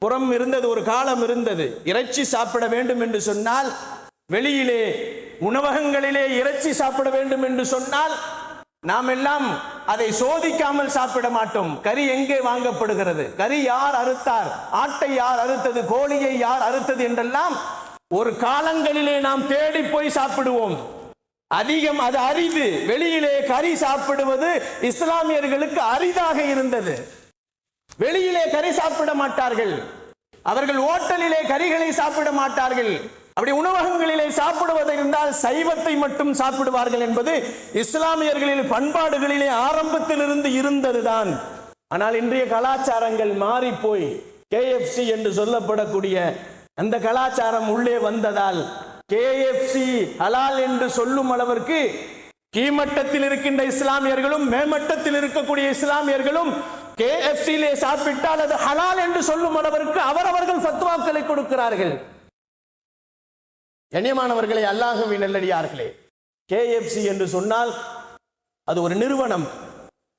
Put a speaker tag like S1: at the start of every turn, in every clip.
S1: புறம் இருந்தது, ஒரு காலம் இருந்தது. இறைச்சி சாப்பிட வேண்டும் என்று சொன்னால், வெளியிலே உணவகங்களிலே இறைச்சி சாப்பிட வேண்டும் என்று சொன்னால் நாம் எல்லாம் அதை சோதிக்காமல் சாப்பிட மாட்டோம். கறி எங்கே வாங்கப்படுகிறது, கறி யார் அறுத்தார், ஆட்டை யார் அறுத்தது, கோழியை யார் அறுத்தது என்றெல்லாம் ஒரு காலங்களிலே நாம் தேடி போய் சாப்பிடுவோம். அதிகம் அது அரிது. வெளியிலே கறி சாப்பிடுவது இஸ்லாமியர்களுக்கு அரிதாக இருந்தது. வெளியிலே கறி சாப்பிட மாட்டார்கள். அவர்கள் ஓட்டலிலே கறிகளை சாப்பிட மாட்டார்கள். அப்படி உணவகங்களிலே சாப்பிடுவது இருந்தால் சைவத்தை மட்டும் சாப்பிடுவார்கள் என்பது இஸ்லாமியர்களின் பண்பாடுகளிலே ஆரம்பத்திலிருந்து இருந்ததுதான். ஆனால் இன்றைய கலாச்சாரங்கள் மாறி போய் KFC என்று சொல்லப்படக்கூடிய அந்த கலாச்சாரம் உள்ளே வந்ததால் KFC ஹலால் என்று சொல்லும் அளவிற்கு கீழ்மட்டத்தில் இருக்கின்ற இஸ்லாமியர்களும் மேமட்டத்தில் இருக்கக்கூடிய இஸ்லாமியர்களும் KFC-லே சாப்பிட்டால் அது ஹலால் என்று சொல்லும் அளவிற்கு அவரவர்கள் ஃபத்வாக்களை கொடுக்கிறார்கள். கண்ணியமானவர்களே, அல்லாஹ்வின் நல்லடியார்களே, KFC என்று சொன்னால் அது ஒரு நிறுவனம்.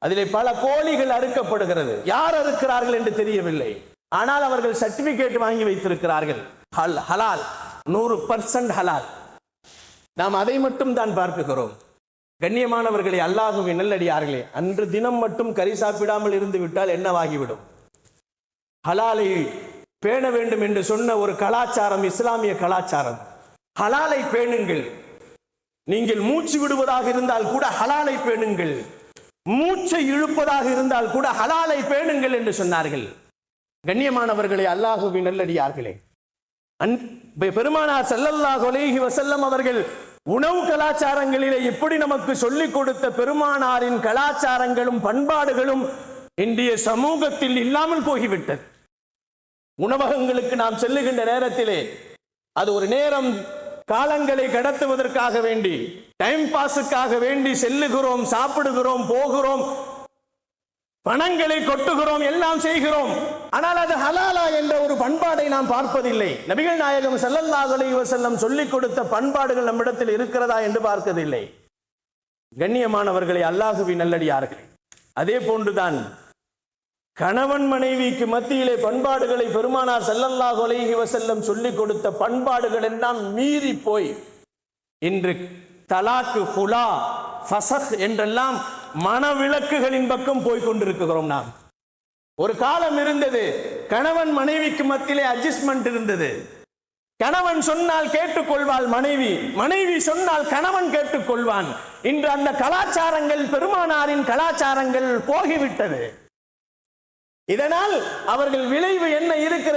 S1: அதிலே பல கோழிகள் அறுக்கப்படுகிறது. யார் அறுக்கிறார்கள் என்று தெரியவில்லை. ஆனால் அவர்கள் சர்டிபிகேட் வாங்கி வைத்திருக்கிறார்கள். ஹலால், 100% ஹலால். நாம் அதை மட்டும் தான் பார்க்கிறோம். கண்ணியமானவர்களே, அல்லாஹ்வின் நல்லடியார்களே, அன்று தினம் மட்டும் கறி சாப்பிடாமல் இருந்து விட்டால் என்னவாகிவிடும்? ஹலாலை பேண வேண்டும் என்று சொன்ன ஒரு கலாச்சாரம் இஸ்லாமிய கலாச்சாரம். ஹலாலை பேணுங்கள். நீங்கள் மூச்சு விடுவதாக இருந்தால் கூட ஹலாலை பேணுங்கள். மூச்சை இழுப்பதாக இருந்தால் கூட ஹலாலை பேணுங்கள் என்று சொன்னார்கள். கண்ணியமானவர்களே, அல்லாஹ்வின் நல்லடியார்களே, பெருமானார் ஸல்லல்லாஹு அலைஹி வஸல்லம் அவர்கள் உணவு கலாச்சாரங்களிலே இப்படி நமக்கு சொல்லிக் கொடுத்த பெருமானாரின் கலாச்சாரங்களும் பண்பாடுகளும் இந்திய சமூகத்தில் இல்லாமல் போய்விட்டது. உணவகங்களுக்கு நாம் செல்லுகின்ற நேரத்திலே அது ஒரு நேரம் காலங்களை கடத்துவதற்காக வேண்டி, டைம் பாஸுக்காக வேண்டி செல்லுகிறோம், சாப்பிடுகிறோம், போகிறோம், பணங்களை கொட்டுகிறோம், எல்லாம் செய்கிறோம். ஆனால் அது ஹலாலா என்ற ஒரு பண்பாடை நாம் பார்ப்பதில்லை. நபிகள் நாயகம் ஸல்லல்லாஹு அலைஹி வஸல்லம் சொல்லிக் கொடுத்த பண்பாடுகள் நம்மிடத்தில் இருக்கிறதா என்று பார்ப்பதில்லை. கண்ணியமானவர்களே, அல்லாஹ்வின் நல்லடியார்களே, அதே போன்றுதான் கணவன் மனைவிக்கு மத்தியிலே பண்பாடுகளை பெருமானார் ஸல்லல்லாஹு அலைஹி வஸல்லம் சொல்லிக் கொடுத்த பண்பாடுகள் எல்லாம் மீறி போய் இன்று தலாக்கு, ஹுலா, ஃபஸக் என்றெல்லாம் மனவிலக்குகளின் பக்கம் போய் கொண்டிருக்கிறோம். நாம் ஒரு காலம் இருந்தது, கணவன் மனைவிக்கு மத்தியிலே அட்ஜஸ்ட்மெண்ட் இருந்தது. கணவன் சொன்னால் கேட்டுக்கொள்வாள் மனைவி, மனைவி சொன்னால் கணவன் கேட்டுக்கொள்வான். இன்று அந்த கலாச்சாரங்கள், பெருமானாரின் கலாச்சாரங்கள் போகிவிட்டது. இதனால் அவர்கள் விளைவு என்ன இருக்கிறது?